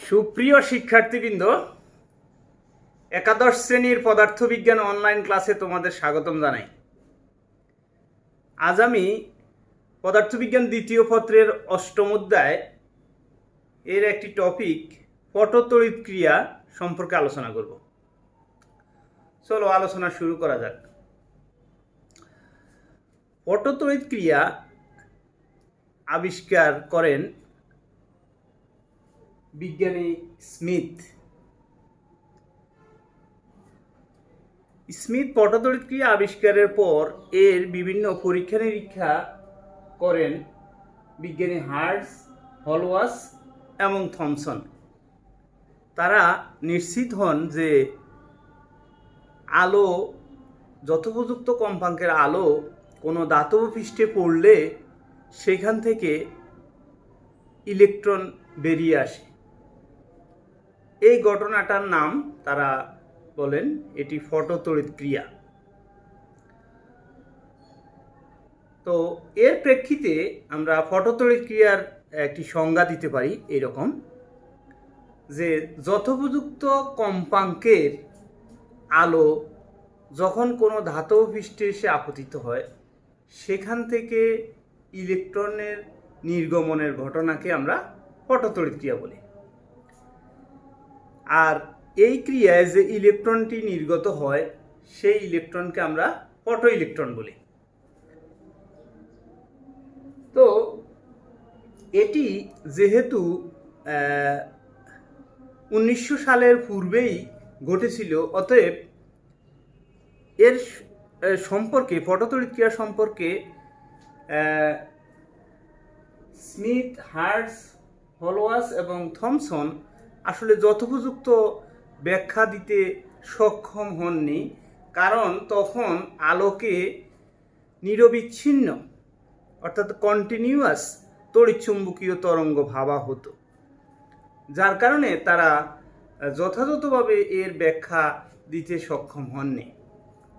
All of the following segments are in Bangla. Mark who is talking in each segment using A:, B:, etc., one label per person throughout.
A: সুপ্রিয় শিক্ষার্থীবৃন্দ, একাদশ শ্রেণীর পদার্থবিজ্ঞান অনলাইন ক্লাসে তোমাদের স্বাগতম জানাই। আজ আমি পদার্থবিজ্ঞান দ্বিতীয় পত্রের অষ্টম অধ্যায় এর একটি টপিক পটতড়িৎ ক্রিয়া সম্পর্কে আলোচনা করব। চলো আলোচনা শুরু করা যাক। পটতড়িৎ ক্রিয়া আবিষ্কার করেন বিজ্ঞানী স্মিথ পটতড়িৎ ক্রিয়া আবিষ্কারের পর এর বিভিন্ন পরীক্ষা নিরীক্ষা করেন বিজ্ঞানী হার্টজ, হলওয়াস এবং থমসন। তারা নিশ্চিত হন যে আলো, যথোপযুক্ত কম্পাঙ্কের আলো কোনো ধাতব পৃষ্ঠে পড়লে সেখান থেকে ইলেকট্রন বেরিয়ে আসে। এই ঘটনাটার নাম তারা বলেন এটি পটতড়িৎ ক্রিয়া। তো এর প্রেক্ষিতে আমরা পটতড়িৎ ক্রিয়ার একটি সংজ্ঞা দিতে পারি এরকম, যে যথোপযুক্ত কম্পাঙ্কের আলো যখন কোনো ধাতব পৃষ্ঠে এসে আপতিত হয় সেখান থেকে ইলেকট্রনের নির্গমনের ঘটনাকে আমরা পটতড়িৎ ক্রিয়া বলি। আর এই ক্রিয়ায় যে ইলেকট্রনটি নির্গত হয় সেই ইলেকট্রনকে আমরা পটো ইলেকট্রন বলি। তো এটি যেহেতু 1900 সালের পূর্বেই ঘটেছিল, অতএব এর সম্পর্কে পটতড়িৎ ক্রিয়া সম্পর্কে স্মিথ, হার্টজ, হলওয়াস এবং থমসন আসলে যথোপযুক্ত ব্যাখ্যা দিতে সক্ষম হননি, কারণ তখন আলোকে নিরবিচ্ছিন্ন অর্থাৎ কন্টিনিউয়াস তড়িৎচুম্বকীয় তরঙ্গ ভাবা হতো, যার কারণে তারা যথাযথভাবে এর ব্যাখ্যা দিতে সক্ষম হননি।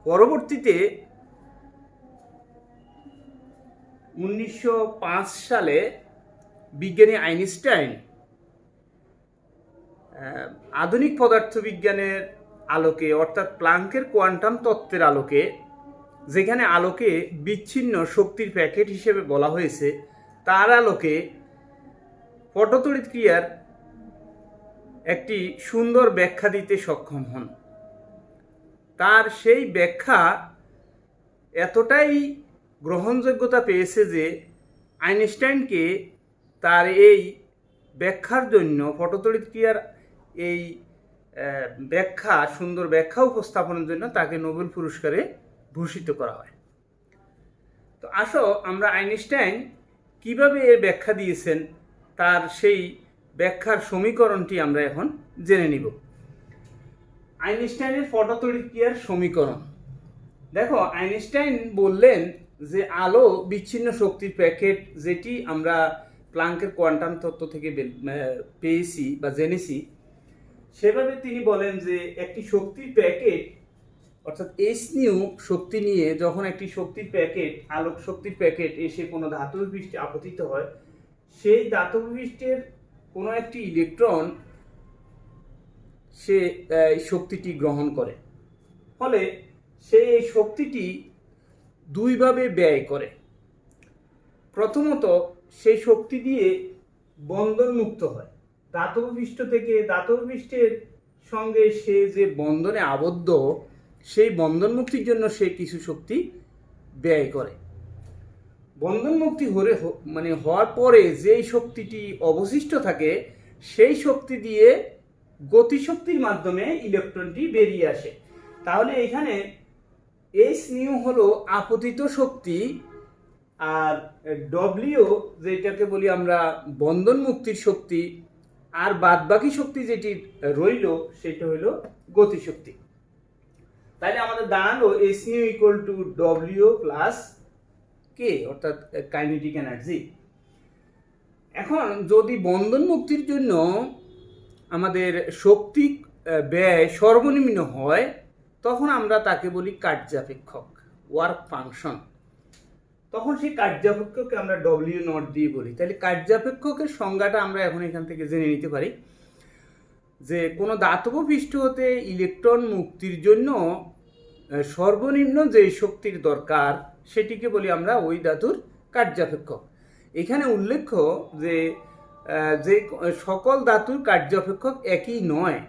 A: পরবর্তীতে 1905 সালে বিজ্ঞানী আইনস্টাইন আধুনিক পদার্থবিজ্ঞানের আলোকে অর্থাৎ প্লাঙ্কের কোয়ান্টাম তত্ত্বের আলোকে, যেখানে আলোকে বিচ্ছিন্ন শক্তির প্যাকেট হিসেবে বলা হয়েছে, তার আলোকে পটতড়িৎ ক্রিয়ার একটি সুন্দর ব্যাখ্যা দিতে সক্ষম হন। তার সেই ব্যাখ্যা এতটাই গ্রহণযোগ্যতা পেয়েছে যে আইনস্টাইনকে তার এই ব্যাখ্যার জন্য, পটতড়িৎ ক্রিয়ার এই ব্যাখ্যা, সুন্দর ব্যাখ্যা উপস্থাপনের জন্য তাকে নোবেল পুরস্কারে ভূষিত করা হয়। তো আসো আমরা আইনস্টাইন কিভাবে এর ব্যাখ্যা দিয়েছেন তার সেই ব্যাখ্যার সমীকরণটি আমরা এখন জেনে নিব। আইনস্টাইনের পটতড়িৎ ক্রিয়ার সমীকরণ দেখো। আইনস্টাইন বললেন যে আলো বিচ্ছিন্ন শক্তির প্যাকেট, যেটি আমরা প্লাঙ্কের কোয়ান্টাম তত্ত্ব থেকে পেয়েছি বা জেনেছি, সেভাবে তিনি বলেন যে একটি শক্তির প্যাকেট অর্থাৎ এইচ নিউ শক্তি নিয়ে যখন একটি শক্তির প্যাকেট, আলোক শক্তির প্যাকেট এসে কোনো ধাতব পৃষ্ঠে আপতিত হয়, সেই ধাতব পৃষ্ঠের কোনো একটি ইলেকট্রন সে শক্তিটি গ্রহণ করে, ফলে সে এই শক্তিটি দুইভাবে ব্যয় করে। প্রথমত সেই শক্তি দিয়ে বন্ধন মুক্ত হয়, ধাতব পৃষ্ঠ থেকে ধাতব পৃষ্ঠের সঙ্গে সে যে বন্ধনে আবদ্ধ, সেই বন্ধন মুক্তির জন্য সে কিছু শক্তি ব্যয় করে। বন্ধন মুক্তি হওয়ার পরে যেই শক্তিটি অবশিষ্ট থাকে, সেই শক্তি দিয়ে গতিশক্তির মাধ্যমে ইলেকট্রনটি বেরিয়ে আসে। তাহলে এখানে এইচ নিউ হলো আপতিত শক্তি, আর ডব্লিউ যেটাকে বলি আমরা বন্ধন মুক্তির শক্তি, আর বাদবাকি শক্তি যেটি রইল সেটা হলো গতিশক্তি। তাহলে আমাদের দাঁড়ালো H nu equal to W plus K, অর্থাৎ কাইনেটিক এনার্জি। এখন যদি বন্ধন মুক্তির জন্য আমাদের শক্তি ব্যয় সর্বনিম্ন হয়, তখন আমরা তাকে বলি কার্যাপেক্ষক, ওয়ার্ক ফাংশন। তখন সেই কার্যাপেক্ষককে আমরা ডব্লিউ নট দিয়ে বলি। তাহলে কার্যাপেক্ষকের সংজ্ঞাটা আমরা এখন এখান থেকে জেনে নিতে পারি। যে কোনো ধাতব পৃষ্ঠ হতে ইলেকট্রন মুক্তির জন্য সর্বনিম্ন যে শক্তির দরকার সেটিকে বলি আমরা ওই ধাতুর কার্যাপেক্ষক। এখানে উল্লেখ্য যে যে সকল ধাতুর কার্যাপেক্ষক একই নয়,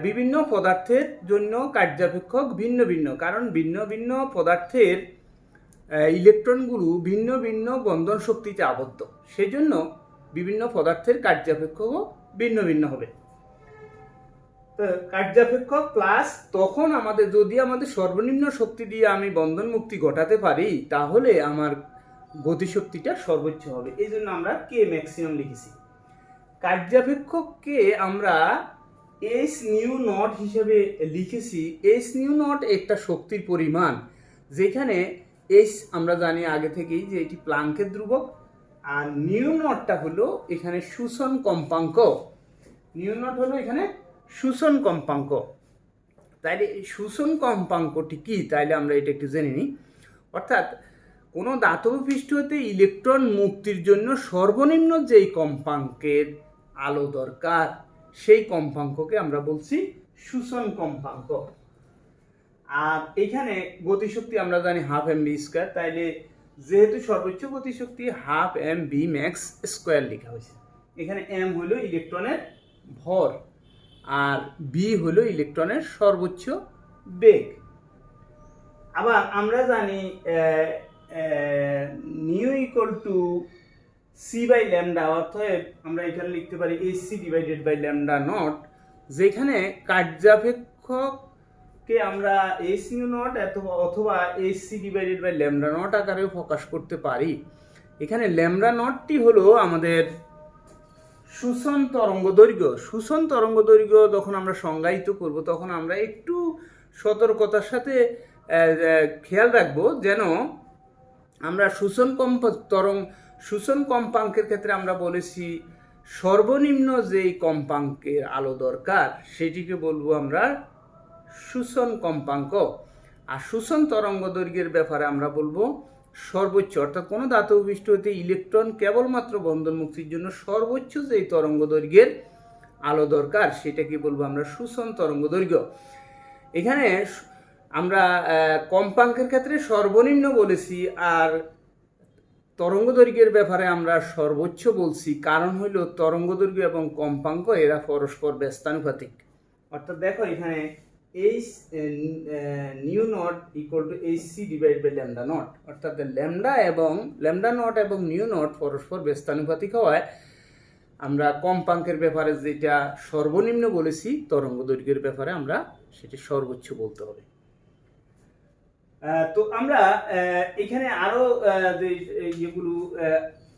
A: বিভিন্ন পদার্থের জন্য কার্যাপেক্ষক ভিন্ন ভিন্ন, কারণ ভিন্ন ভিন্ন পদার্থের ইলেকট্রনগুলো ভিন্ন ভিন্ন বন্ধন শক্তিতে আবদ্ধ, সেজন্য বিভিন্ন পদার্থের কার্যাপেক্ষকও ভিন্ন ভিন্ন হবে। কার্যাপেক্ষক প্লাস তখন যদি আমাদের সর্বনিম্ন শক্তি দিয়ে আমি বন্ধন মুক্তি ঘটাতে পারি তাহলে আমার গতিশক্তিটা সর্বোচ্চ হবে, এই জন্য আমরা কে ম্যাক্সিমাম লিখেছি। কার্যাপেক্ষককে আমরা এস নিউ নট হিসেবে লিখেছি। এস নিউ নট একটা শক্তির পরিমাণ, যেখানে এস আমরা জানি আগে থেকেই যে এটি প্লাঙ্কের ধ্রুবক, আর নিউ নটটা হলো এখানে শোষণ কম্পাঙ্ক। নিউ নট হলো এখানে শোষণ কম্পাঙ্ক। তাইলে এই শোষণ কম্পাঙ্কটি কি, তাইলে আমরা এটা একটু জেনে নিই। অর্থাৎ কোনো ধাতব পৃষ্ঠ হতে ইলেকট্রন মুক্তির জন্য সর্বনিম্ন যেই কম্পাঙ্কের আলো দরকার সেই কম্পাঙ্ককে আমরা বলছি শোষণ কম্পাঙ্ক। আর এখানে গতিশক্তি আমরা জানি হাফ এম বি স্কোয়ার, তাইলে যেহেতু সর্বোচ্চ গতিশক্তি half m v max square লেখা হয়েছে। এখানে এম হলো ইলেকট্রনের ভর আর বি হলো ইলেকট্রনের সর্বোচ্চ বেগ। আবার আমরা জানি nu equal to C by lambda, অর্থাৎ আমরা এখানে লিখতে পারি H C divided by lambda naught, যেখানে কার্যাপেক্ষককে আমরা এইচ নিউ নট অথবা H C divided by lambda naught আকারেও প্রকাশ করতে পারি। এখানে ল্যামডা নটটি হলো আমাদের শোষণ তরঙ্গ দৈর্ঘ্য। শোষণ তরঙ্গ দৈর্ঘ্য যখন আমরা সংজ্ঞায়িত করব তখন আমরা একটু সতর্কতার সাথে খেয়াল রাখবো যেন আমরা শোষণ কম্পাঙ্কের ক্ষেত্রে আমরা বলেছি সর্বনিম্ন যেই কম্পাঙ্কের আলো দরকার সেটিকে বলবো আমরা শোষণ কম্পাঙ্ক, আর শোষণ তরঙ্গ দৈর্ঘ্যের ব্যাপারে আমরা বলবো সর্বোচ্চ, অর্থাৎ কোনো ধাতব পৃষ্ঠ হতে ইলেকট্রন কেবলমাত্র বন্ধন মুক্তির জন্য সর্বোচ্চ যেই তরঙ্গ দৈর্ঘ্যের আলো দরকার সেটাকে বলবো আমরা শোষণ তরঙ্গ দৈর্ঘ্য। এখানে আমরা কম্পাঙ্কের ক্ষেত্রে সর্বনিম্ন বলেছি আর তরঙ্গ দৈর্ঘ্যের ব্যাপারে আমরা সর্বোচ্চ বলছি, কারণ হইল তরঙ্গ দৈর্ঘ্য এবং কম্পাঙ্ক এরা পরস্পর ব্যস্তানুপাতিক। অর্থাৎ দেখো এখানে h nu naught equal to h c divide by lambda naught, অর্থাৎ ল্যামডা নট এবং নিউ নট পরস্পর ব্যস্তানুপাতিক হওয়ায় আমরা কম্পাঙ্কের ব্যাপারে যেটা সর্বনিম্ন বলেছি তরঙ্গ দৈর্ঘ্যের ব্যাপারে আমরা সেটি সর্বোচ্চ বলতে হবে। তো আমরা এখানে আরো যে ইয়েগুলো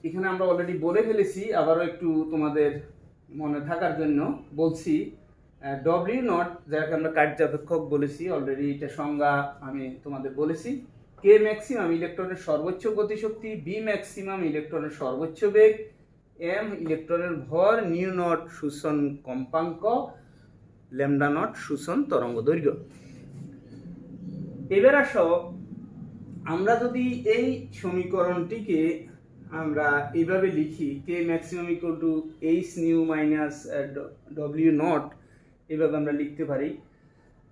A: এখানে আমরা অলরেডি বলে ফেলেছি, আবারও একটু তোমাদের মনে থাকার জন্য বলছি। ডব্লিউ নট যাকে আমরা কার্যাপেক্ষক বলেছি, অলরেডি এটা সংজ্ঞা আমি তোমাদের বলেছি। কে ম্যাক্সিমাম ইলেকট্রনের সর্বোচ্চ গতিশক্তি, বি ম্যাক্সিমাম ইলেকট্রনের সর্বোচ্চ বেগ, এম ইলেকট্রনের ভর, নিউ নট শোষণ কম্পাঙ্ক, ল্যামডা নট শোষণ তরঙ্গ দৈর্ঘ্য। এবার আসো আমরা যদি এই সমীকরণটিকে আমরা এইভাবে লিখি, K maximum equal to H nu minus W naught, এইভাবে আমরা লিখতে পারি,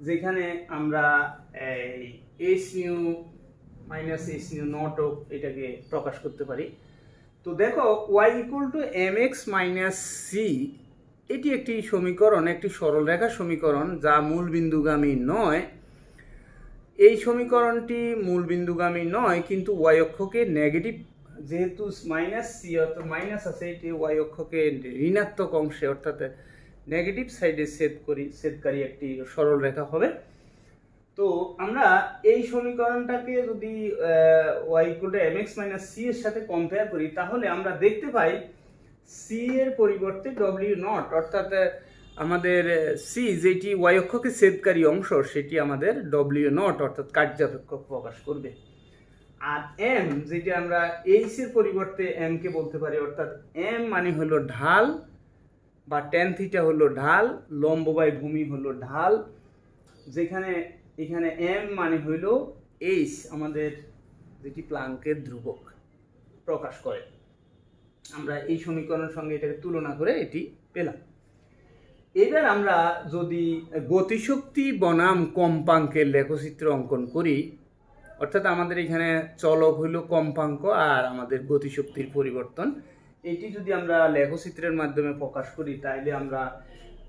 A: যেখানে আমরা H nu minus H nu নটও এটাকে প্রকাশ করতে পারি। তো দেখো Y equal to M x minus C, এটি একটি সমীকরণ, একটি সরলরেখা সমীকরণ যা মূল বিন্দুগামী নয়। এই সমীকরণটি মূল বিন্দুগামী নয়, কিন্তু ওয়াই অক্ষকে নেগেটিভ, যেহেতু মাইনাস সি অর্থাৎ মাইনাস আছে, এটি ওয়াই অক্ষকে ঋণাত্মক অংশে অর্থাৎ নেগেটিভ সাইডে ছেদকারী একটি সরল রেখা হবে। তো আমরা এই সমীকরণটাকে যদি y equal to M x minus c এর সাথে কম্পেয়ার করি তাহলে আমরা দেখতে পাই সি এর পরিবর্তে ডব্লিউ নট, অর্থাৎ আমাদের সি যেটি ওয়াই অক্ষকে ছেদকারী অংশ সেটি আমাদের ডব্লিউ নট অর্থাৎ কার্যাপেক্ষক প্রকাশ করবে। আর এম যেটি আমরা এইচ এর পরিবর্তে এম কে বলতে পারি, অর্থাৎ এম মানে হলো ঢাল বা ট্যান থিটা হলো ঢাল, লম্ব বাই ভূমি হলো ঢাল, যেখানে এখানে এম মানে হইল এইচ আমাদের যেটি প্লাঙ্কের ধ্রুবক প্রকাশ করে। আমরা এই সমীকরণের সঙ্গে এটাকে তুলনা করে এটি পেলাম। এবার আমরা যদি গতিশক্তি বনাম কম্পাঙ্কের লেখচিত্র অঙ্কন করি, অর্থাৎ আমাদের এখানে চলক হইল কম্পাঙ্ক আর আমাদের গতিশক্তির পরিবর্তন, এটি যদি আমরা লেখচিত্রের মাধ্যমে প্রকাশ করি তাহলে আমরা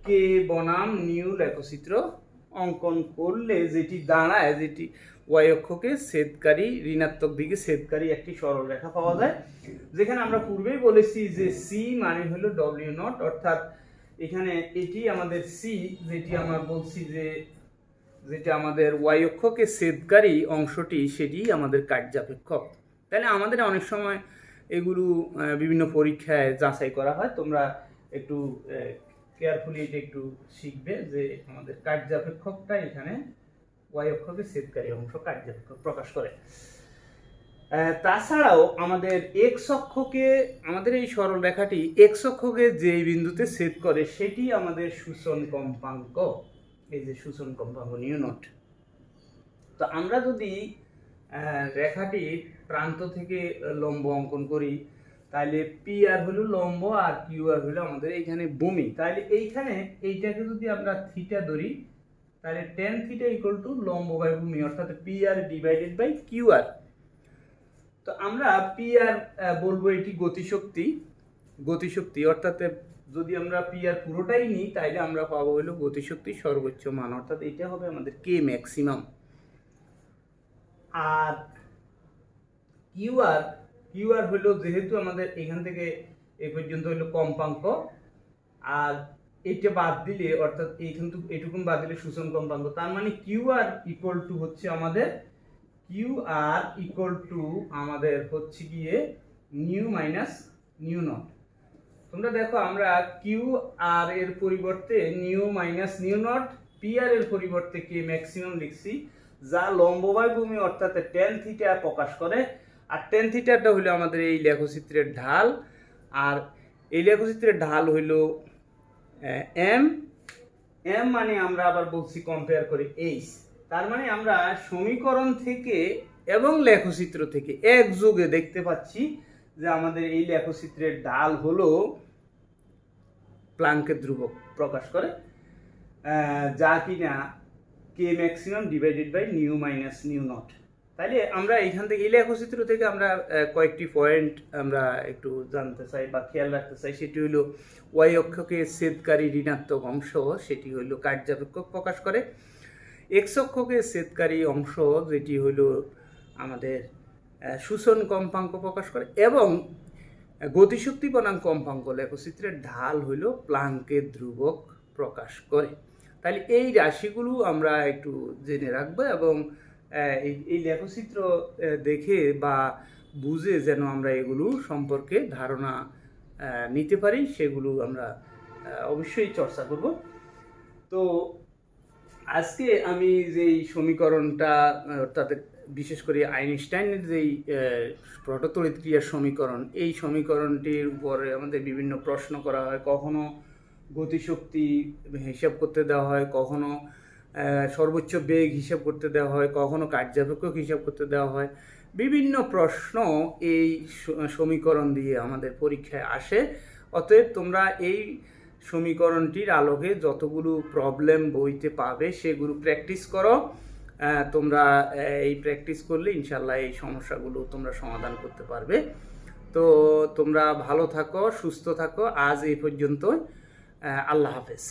A: কে বনাম নিউ লেখচিত্র অঙ্কন করলে যেটি দাঁড়ায়, যেটি ওয়াই অক্ষকে ছেদকারী, ঋণাত্মক দিকে ছেদকারী একটি সরল রেখা পাওয়া যায়, যেখানে আমরা পূর্বেই বলেছি যে সি মানে হলো ডব্লিউ নট, অর্থাৎ এখানে এটি আমাদের সি, যেটি আমরা বলছি যে যেটা আমাদের ওয়াই অক্ষকে ছেদকারী অংশটি, সেটি আমাদের কার্যাপেক্ষক। তাহলে আমাদের অনেক সময় এগুলো বিভিন্ন পরীক্ষায় যাচাই করা হয়, তোমরা একটু কেয়ারফুলি এটা একটু শিখবে যে আমাদের কার্যাপেক্ষকটা এখানে ওয়াই অক্ষকে ছেদকারী অংশ কার্যাপেক্ষক প্রকাশ করে। তাছাড়াও আমাদের এক্স অক্ষকে, আমাদের এই সরল রেখাটি এক্স অক্ষকে যে বিন্দুতে ছেদ করে সেটি আমাদের সূচন কম্পাঙ্ক, এই যে সূচন কম্পাঙ্ক নিউ নট। তো আমরা যদি রেখাটির প্রান্ত থেকে লম্ব অঙ্কন করি তাহলে পি আর হলো লম্ব আর কিউ আর হলো আমাদের এইখানে ভূমি। তাহলে এইখানে এইটাকে যদি আমরা থিটা ধরি তাহলে টেন থিটা ইকুয়াল টু লম্ব বাই ভূমি, অর্থাৎ P R divided by Q R. তো আমরা পি আর বলবো এটি গতিশক্তি, গতিশক্তি অর্থাৎ যদি আমরা পি আর পুরোটাই নিই তাহলে আমরা পাবো হলো গতিশক্তির সর্বোচ্চ মান, অর্থাৎ এটা হবে আমাদের কে ম্যাক্সিমাম। আর কিউ আর হলো যেহেতু আমাদের এখান থেকে এই পর্যন্ত হলো কম্পাঙ্ক, আর এটা বাদ দিলে অর্থাৎ এইটুকুন বাদ দিলে সূচন কম্পাঙ্ক, তার মানে কিউ আর ইকুয়াল টু হচ্ছে আমাদের হচ্ছে গিয়ে নিউ মাইনাস নিউ নট। তোমরা দেখো আমরা কিউ আর এর পরিবর্তে nu minus nu naught, P R এর পরিবর্তে কে ম্যাক্সিমাম লিখছি, যা লম্ব বাই ভূমি অর্থাৎ টেন থিটা প্রকাশ করে। আর টেন থিটাটা হইলো আমাদের এই লেখচিত্রের ঢাল, আর এই লেখচিত্রের ঢাল হইল এম, এম মানে আমরা আবার বলছি কম্পেয়ার করে এইচ। তার মানে আমরা সমীকরণ থেকে এবং লেখচিত্র থেকে একযোগে দেখতে পাচ্ছি যে আমাদের এই লেখচিত্রের ঢাল হলো প্লাঙ্কের ধ্রুবক প্রকাশ করে, যা কিনা K maximum divided by nu minus nu naught. তাইলে আমরা এইখান থেকে এই লেখচিত্র থেকে আমরা কয়েকটি পয়েন্ট আমরা একটু জানতে চাই বা খেয়াল রাখতে চাই। সেটি হলো ওয়াই অক্ষকে ছেদকারী ঋণাত্মক অংশ, সেটি হইল কার্যাপেক্ষক প্রকাশ করে। এক্স অক্ষকে ছেদকারী অংশ যেটি হইল আমাদের সূচন কম্পাঙ্ক প্রকাশ করে, এবং গতিশক্তি বনাম কম্পাঙ্ক লেখচিত্রের ঢাল হইল প্লাঙ্কের ধ্রুবক প্রকাশ করে। তাহলে এই রাশিগুলো আমরা একটু জেনে রাখবো, এবং এই লেখচিত্র দেখে বা বুঝে যেন আমরা এগুলো সম্পর্কে ধারণা নিতে পারি, সেগুলো আমরা অবশ্যই চর্চা করব। তো আজকে আমি যেই সমীকরণটা, অর্থাৎ বিশেষ করে আইনস্টাইনের যেই প্রোটতড়িৎ ক্রিয়ার সমীকরণ, এই সমীকরণটির উপরে আমাদের বিভিন্ন প্রশ্ন করা হয়। কখনো গতিশক্তি হিসাব করতে দেওয়া হয়, কখনো সর্বোচ্চ বেগ হিসাব করতে দেওয়া হয়, কখনো কার্যাপেক্ষক হিসাব করতে দেওয়া হয়। বিভিন্ন প্রশ্ন এই সমীকরণ দিয়ে আমাদের পরীক্ষায় আসে। অতএব তোমরা এই সমীকরণটির আলোকে যতগুলো প্রবলেম বইতে পাবে সেগুলো প্র্যাকটিস করো। তোমরা এই প্র্যাকটিস করলে ইনশাল্লাহ এই সমস্যাগুলো তোমরা সমাধান করতে পারবে। তো তোমরা ভালো থাকো, সুস্থ থাকো। আজ এই পর্যন্ত, আল্লাহ হাফেজ।